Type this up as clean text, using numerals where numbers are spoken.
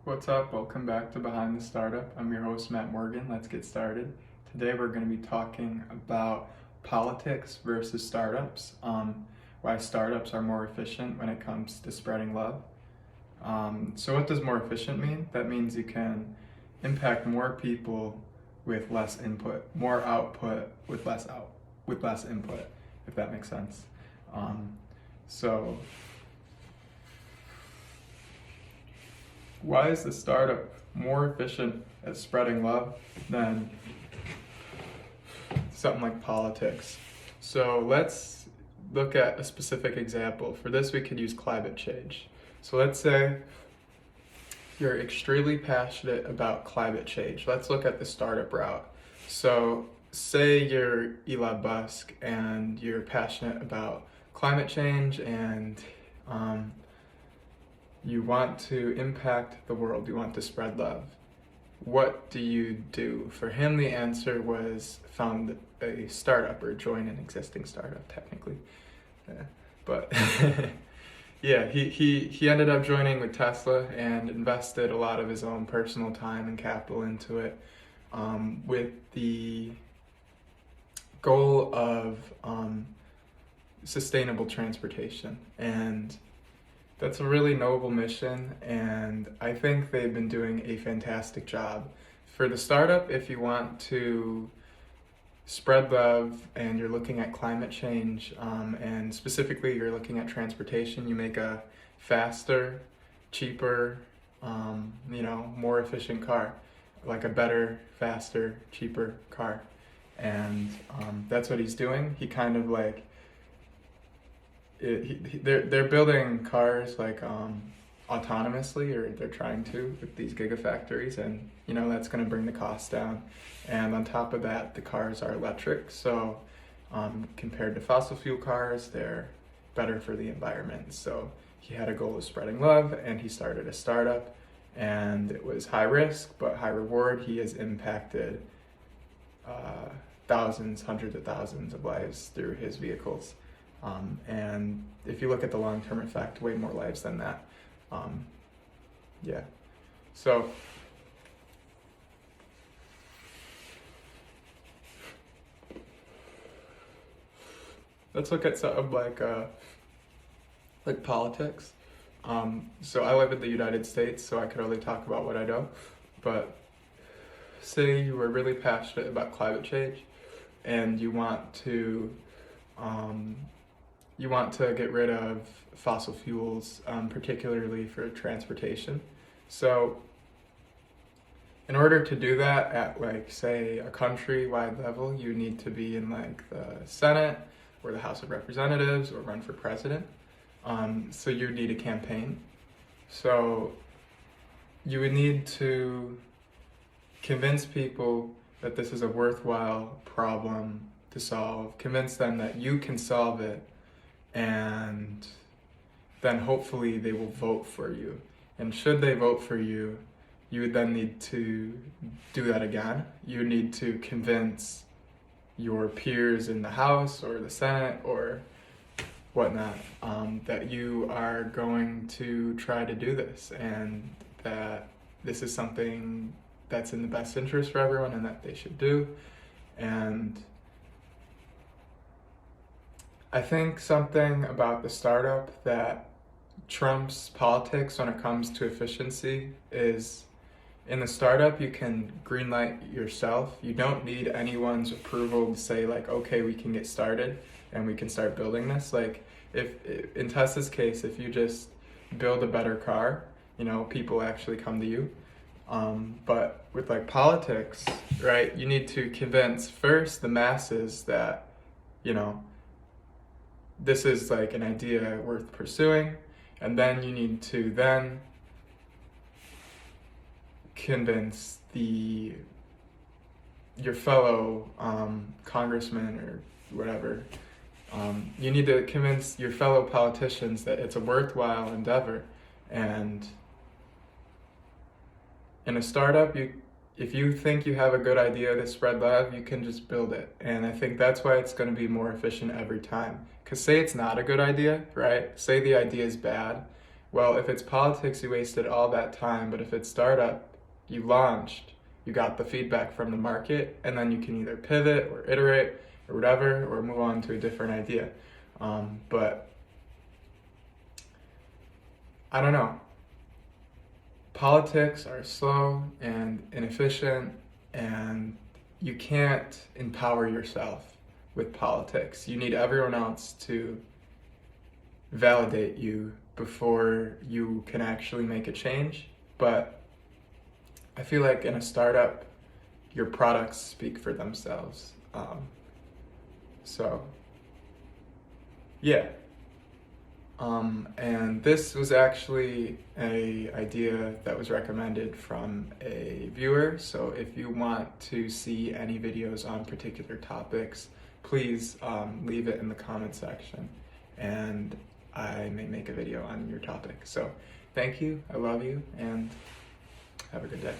What's up? Welcome back to Behind the Startup. I'm your host, Matt Morgan. Let's get started. Today we're going to be talking about politics versus startups, why startups are more efficient when it comes to spreading love. So what does more efficient mean? That means you can impact more people with less input, more output with less input, if that makes sense. So why is the startup more efficient at spreading love than something like politics? So let's look at a specific example. For this, we could use climate change. So let's say you're extremely passionate about climate change. Let's look at the startup route. So say you're Elon Musk and you're passionate about climate change and you want to impact the world, you want to spread love. What do you do? For him, the answer was found a startup or join an existing startup, technically. But yeah, he ended up joining with Tesla and invested a lot of his own personal time and capital into it, with the goal of sustainable transportation. And that's a really noble mission, and I think they've been doing a fantastic job. For the startup, if you want to spread love and you're looking at climate change, and specifically you're looking at transportation, you make a faster, cheaper, more efficient car, like a better, faster, cheaper car. And that's what he's doing. He kind of like they're building cars like autonomously, or they're trying to with these gigafactories, and that's going to bring the cost down. And on top of that, the cars are electric, so compared to fossil fuel cars, they're better for the environment. So he had a goal of spreading love, and he started a startup, and it was high risk but high reward. He has impacted thousands, hundreds of thousands of lives through his vehicles. And if you look at the long-term effect, way more lives than that. Yeah. So let's look at something like politics. So I live in the United States, so I could only talk about what I know. But say you were really passionate about climate change, and you want to get rid of fossil fuels, particularly for transportation. So in order to do that at say a country-wide level, you need to be in the Senate or the House of Representatives or run for president. So you need a campaign. So you would need to convince people that this is a worthwhile problem to solve, convince them that you can solve it, and then hopefully they will vote for you. And should they vote for you, you would then need to do that again. You would need to convince your peers in the House or the Senate or whatnot, that you are going to try to do this, and that this is something that's in the best interest for everyone and that they should do. And I think something about the startup that trumps politics when it comes to efficiency is, in the startup, you can greenlight yourself. You don't need anyone's approval to say okay, we can get started and we can start building this. If in Tesla's case, if you just build a better car, people actually come to you. But with politics, right, you need to convince first the masses that, this is an idea worth pursuing, and then you need to then convince your fellow congressman or whatever. You need to convince your fellow politicians that it's a worthwhile endeavor. And in a startup, if you think you have a good idea to spread love, you can just build it. And I think that's why it's going to be more efficient every time. Because say it's not a good idea, right? Say the idea is bad. Well, if it's politics, you wasted all that time, but if it's startup, you launched, you got the feedback from the market, and then you can either pivot or iterate or whatever, or move on to a different idea. But I don't know. Politics are slow and inefficient, and you can't empower yourself with politics. You need everyone else to validate you before you can actually make a change. But I feel like in a startup, your products speak for themselves. So, yeah. And this was actually a idea that was recommended from a viewer. So if you want to see any videos on particular topics, please leave it in the comment section, and I may make a video on your topic. So thank you, I love you, and have a good day.